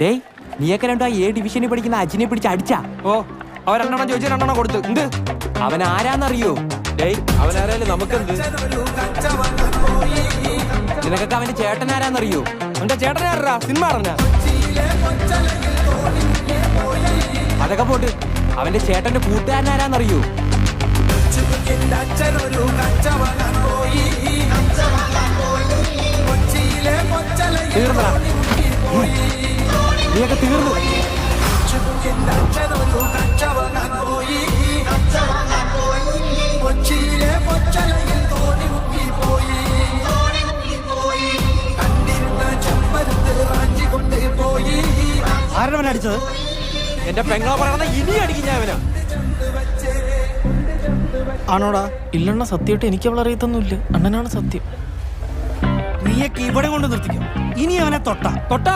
ഡേയ് നീയൊക്കെ രണ്ടോ A ഡിവിഷനിൽ പഠിക്കുന്ന അജിനെ പിടിച്ച് അടിച്ചാ? ഓ അവർ 2 ചോദിച്ചു 2 കൊടുത്തു. എന്ത് അവൻ ആരാന്നറിയോ? ഡേയ് അവനാരായാലും നമുക്കെന്ത്? നിനക്കൊക്കെ അവന്റെ ചേട്ടൻ ആരാന്നറിയോ? എന്റെ ചേട്ടനാരാ? സിനിമ അറിഞ്ഞ അതൊക്കെ പോട്ട് അവന്റെ ചേട്ടന്റെ കൂട്ടുകാരൻ ആരാന്നറിയോ? തീർന്നടാ, നീയൊക്കെ തീർന്നു. ആരവൻ അടിച്ചത്? എന്റെ പെങ്ങളെ പറയണ ഇനി അടിക്കും ഞാൻ അവനാ. ആണോടാ? ഇല്ലണ്ണ, സത്യമായിട്ട് എനിക്ക് അവളെ അറിയത്തൊന്നുമില്ല. അണ്ണനാണ് സത്യം. നീയൊക്കെ ഇവിടെ കൊണ്ട് നിർത്തിക്കും. ഇനി അവനെ തൊട്ടാ